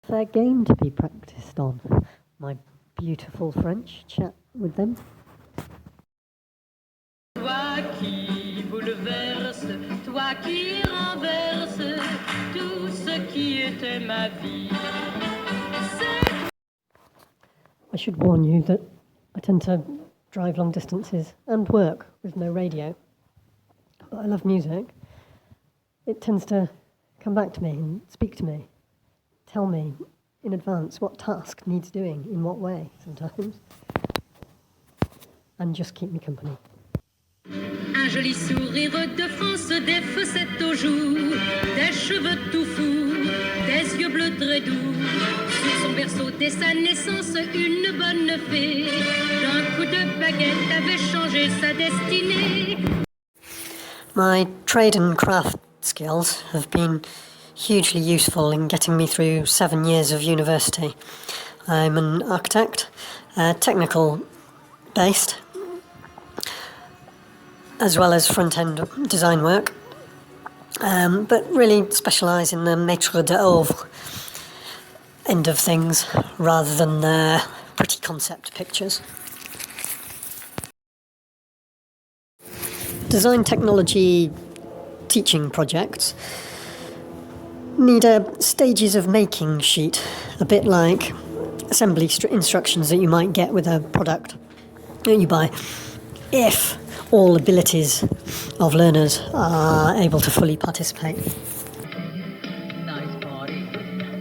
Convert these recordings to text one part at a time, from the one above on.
fair game to be practised on. My beautiful French chat with them. Toi qui bouleverse, toi qui renverse tout ce qui était ma vie. I should warn you that I tend to drive long distances and work with no radio. But I love music. It tends to come back to me and speak to me, tell me in advance what task needs doing in what way sometimes, and just keep me company. Un joli sourire de France, des fossettes aux joues, des cheveux tout fous, des yeux bleus très doux. Sur son berceau dès sa naissance, une bonne fée, d'un coup de baguette avait changé sa destinée. My trade and craft skills have been hugely useful in getting me through 7 years of university. I'm an architect, technical based, as well as front-end design work, but really specialise in the maître d'œuvre end of things rather than the pretty concept pictures. Design technology teaching projects need a stages of making sheet, a bit like assembly instructions that you might get with a product that you buy, if all abilities of learners are able to fully participate. Nice party,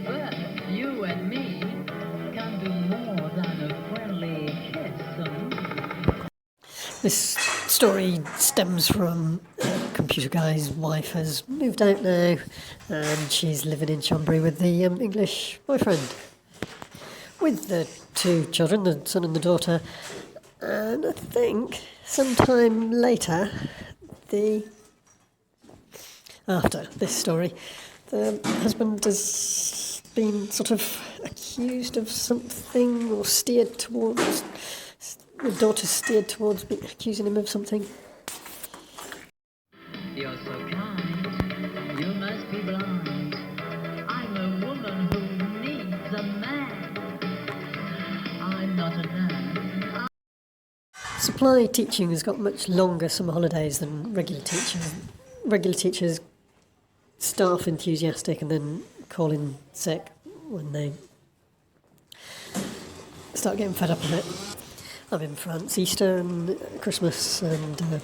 but you and me can do more than a friendly kiss. This story stems from a computer guy's wife has moved out now and she's living in Chambéry with the English boyfriend, with the 2 children, the son and the daughter, and I think sometime later, after this story, the husband has been sort of accused of something or steered towards, the daughter's steered towards accusing him of something. You're so kind, you must be blind. I'm a woman who needs a man. I'm not a man. Supply teaching has got much longer summer holidays than regular teachers. Regular teachers start off enthusiastic and then call in sick when they start getting fed up of it. I'm in France, Easter and Christmas, and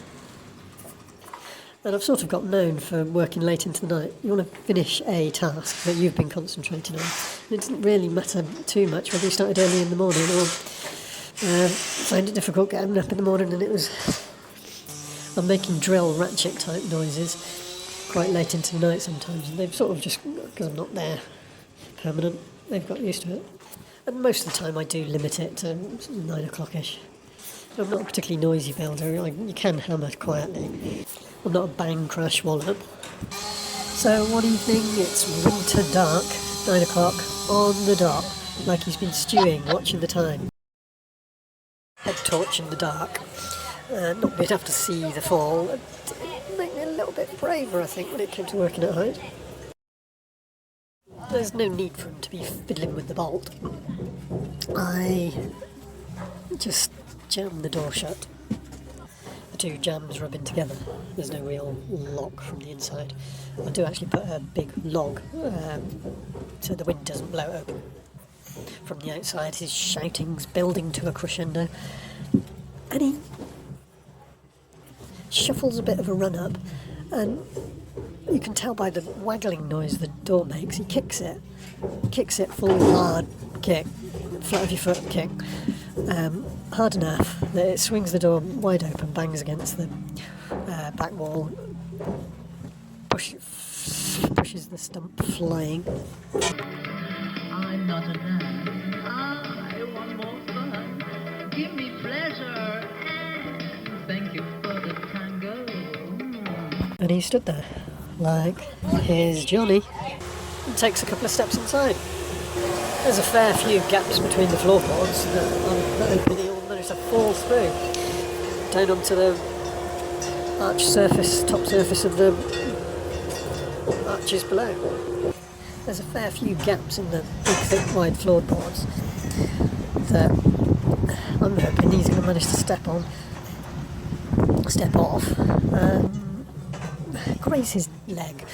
I've sort of got known for working late into the night. You want to finish a task that you've been concentrating on. It doesn't really matter too much whether you started early in the morning or find it difficult getting up in the morning, and I'm making drill ratchet type noises quite late into the night sometimes, and they've sort of just, because I'm not there permanent, they've got used to it. And most of the time I do limit it to 9 o'clock-ish. I'm not a particularly noisy builder, you can hammer quietly. I'm not a bang crash wallop. So one evening it's winter dark, 9 o'clock, on the dot, like he's been stewing, watching the time. Head torch in the dark, not being able to see the fall. It made me a little bit braver, I think, when it came to working at height. There's no need for him to be fiddling with the bolt. I just jam the door shut. The 2 jams rubbing together. There's no real lock from the inside. I do actually put a big log so the wind doesn't blow it open. From the outside, his shouting's building to a crescendo, and he shuffles a bit of a run up, and you can tell by the waggling noise the door makes. He kicks it full hard kick, flat of your foot kick, hard enough that it swings the door wide open, bangs against the back wall, pushes the stump flying. I'm not a man. I want more fun. Give me pleasure and thank you for the tango. And he stood there, like, here's Johnny, and takes a couple of steps inside. There's a fair few gaps between the floorboards that he'll manage to fall through, down onto the top surface of the arches below. there's a fair few gaps in the big, thick, wide floorboards that I'm hoping he's going to manage to step off, graze his leg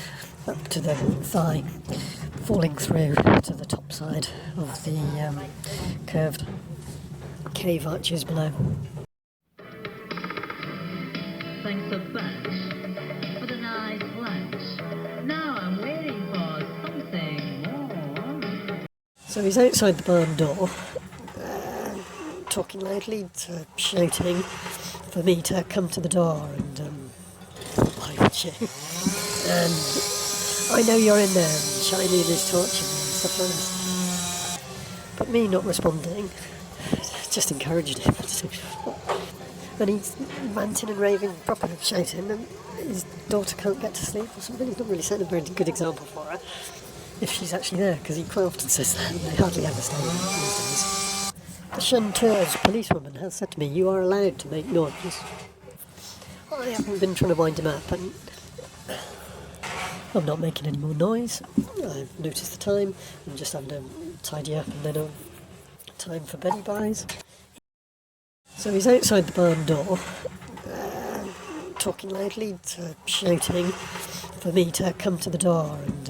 up to the thigh, falling through to the top side of the curved cave arches below. Thanks so much for the nice lunch. Now I'm waiting for something more. So he's outside the barn door, talking loudly, shouting for me to come to the door and why would you? And I know you're in there, and shining his torch and stuff like that. But me not responding just encouraged him. And he's ranting and raving, proper shouting, and his daughter can't get to sleep or something. He's not really setting a very good example for her if she's actually there, because he quite often says that, and they hardly ever stay there these days. The Chanteuse policewoman has said to me, "You are allowed to make noise." I haven't been trying to wind him up, and I'm not making any more noise. I've noticed the time. I'm just having to tidy up, and then time for Betty buys. So he's outside the barn door, talking loudly, shouting for me to come to the door and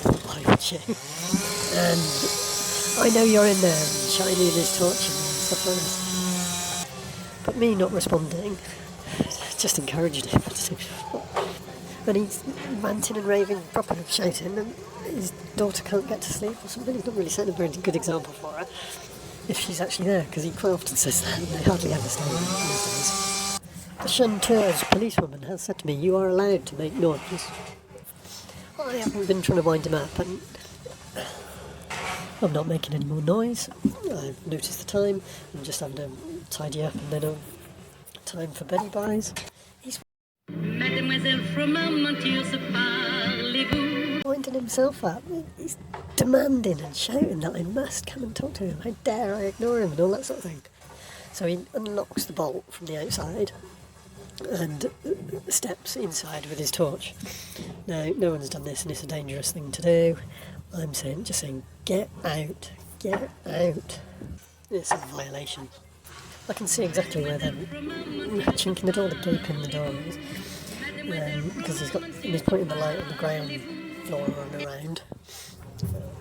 why would you? And I know you're in there, and shining his torch and stuff like that. But me not responding just encouraged him. And he's ranting and raving, proper shouting, and his daughter can't get to sleep or something. He's not really setting a very good example for her if she's actually there, because he quite often says that, and they hardly ever stay there these days. The Chanteuse policewoman has said to me, "You are allowed to make noise." I haven't been trying to wind him up, and I'm not making any more noise. I've noticed the time. I'm just having to tidy up, and then time for Betty buys. He's Mademoiselle Froment, mentir, se parlez-vous? winding himself up. He's demanding and shouting that I must come and talk to him. How dare I ignore him and all that sort of thing. So he unlocks the bolt from the outside and steps inside with his torch. Now, no one's done this, and it's a dangerous thing to do. I'm just saying, get out, get out. It's a violation. I can see exactly where the chink in the door, the gape in the door is, because he's pointing the light on the ground floor and around,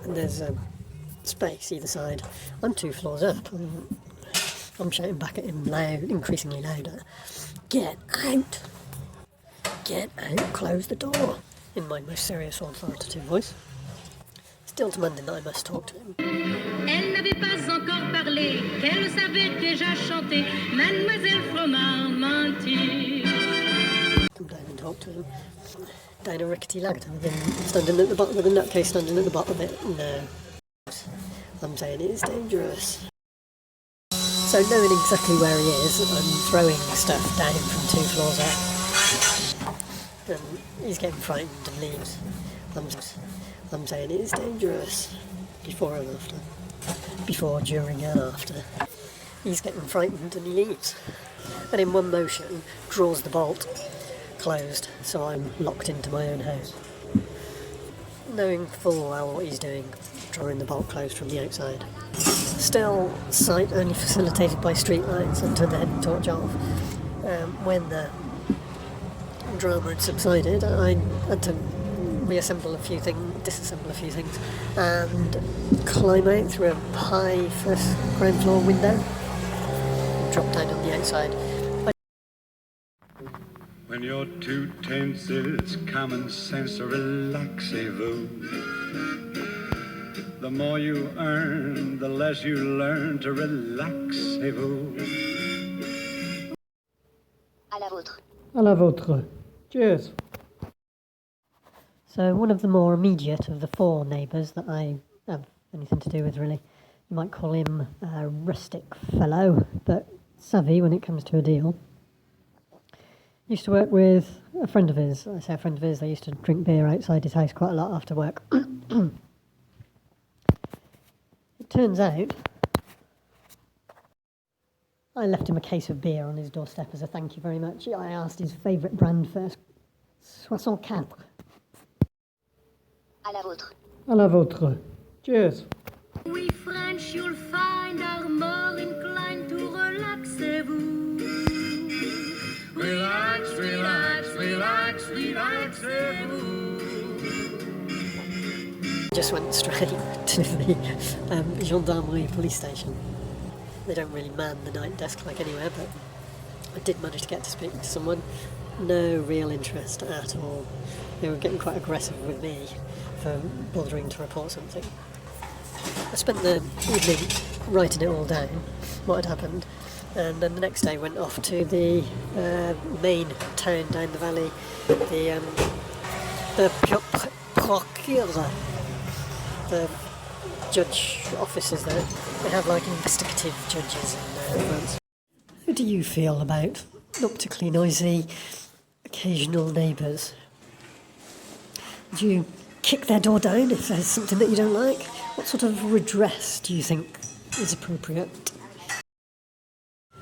and there's a space either side. I'm 2 floors up, and I'm shouting back at him loud, increasingly louder. Get out! Get out, close the door, in my most serious authoritative voice. Still demanding that I must talk to him. Elle n'avait pas encore parlé, qu'elle savait déjà chanter. Mademoiselle Froment, mentir. Come down and talk to him. Down a rickety ladder with him standing at the bottom, with a nutcase standing at the bottom of it. No. I'm saying it is dangerous. So knowing exactly where he is, I'm throwing stuff down from 2 floors up. And he's getting frightened and leaves. I'm saying it is dangerous. Before and after. Before, during and after. He's getting frightened and he leaves. And in one motion, draws the bolt closed, so I'm locked into my own house. Knowing full well what he's doing, drawing the bolt closed from the outside. Still, sight only facilitated by street lights. I turned the head torch off. When the drama had subsided, I had to disassemble a few things, and climb out through a high first ground floor window and drop down on the outside. When you're too tense, it's common sense to relaxez-vous. The more you earn, the less you learn to relaxez-vous. À la vôtre. À la vôtre. Cheers. So one of the more immediate of the 4 neighbours that I have anything to do with, really. You might call him a rustic fellow, but savvy when it comes to a deal. Used to work with a friend of his. I say a friend of his, they used to drink beer outside his house quite a lot after work. It turns out I left him a case of beer on his doorstep as a thank you very much. I asked his favourite brand first. 64. la vôtre. À la vôtre. Cheers. We French, you'll find, are more inclined to relaxez-vous. Relax, relax, relax, relaxez-vous. Just went straight to the gendarmerie police station. They don't really man the night desk like anywhere, but I did manage to get to speak to someone. No real interest at all. They were getting quite aggressive with me for bothering to report something. I spent the evening writing it all down, what had happened, and then the next day went off to the main town down the valley, the procureur, the judge offices there. They have like investigative judges in France. How do you feel about not particularly noisy, occasional neighbours? Would you kick their door down if there's something that you don't like? What sort of redress do you think is appropriate?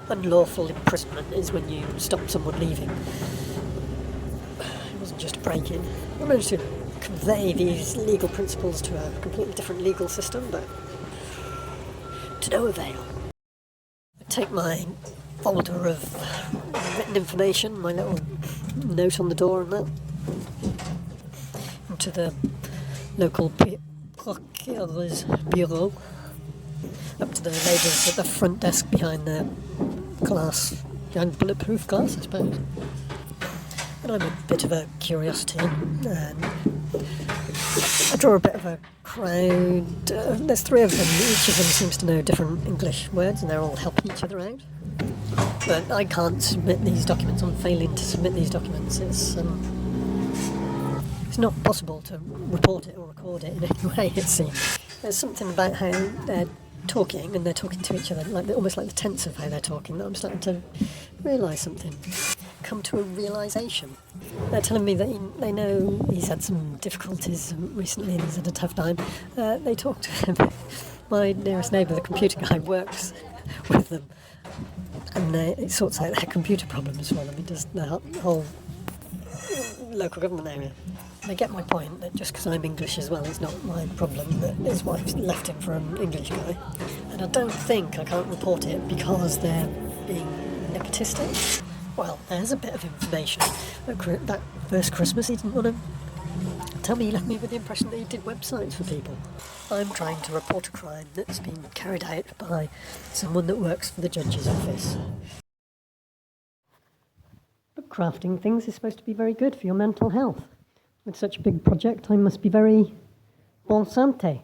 Unlawful imprisonment is when you stop someone leaving. It wasn't just a break-in. I managed to convey these legal principles to a completely different legal system, but to no avail. I take my folder of written information, my little note on the door and that, into the local procureur's bureau, up to the ladies at the front desk behind the glass, behind bulletproof glass, I suppose. And I'm a bit of a curiosity, and I draw a bit of a crowd. There's three of them, each of them seems to know different English words, and they're all helping each other out. But I can't submit these documents. I'm failing to submit these documents. It's not possible to report it or record it in any way, it seems. There's something about how they're talking, and they're talking to each other, like almost like the tense of how they're talking, that I'm starting to realise something. Come to a realisation. They're telling me that they know he's had some difficulties recently and he's had a tough time. They talk to him. My nearest neighbour, the computer guy, works with them, and it sorts out their computer problems for them. He does the whole local government area. They get my point that just because I'm English as well, it's not my problem that his wife's left him for an English guy. And I don't think I can't report it because they're being nepotistic. Well, there's a bit of information. That first Christmas he didn't want to tell me. He left me with the impression that he did websites for people. I'm trying to report a crime that's been carried out by someone that works for the judge's office. But crafting things is supposed to be very good for your mental health. With such a big project, I must be very bon santé.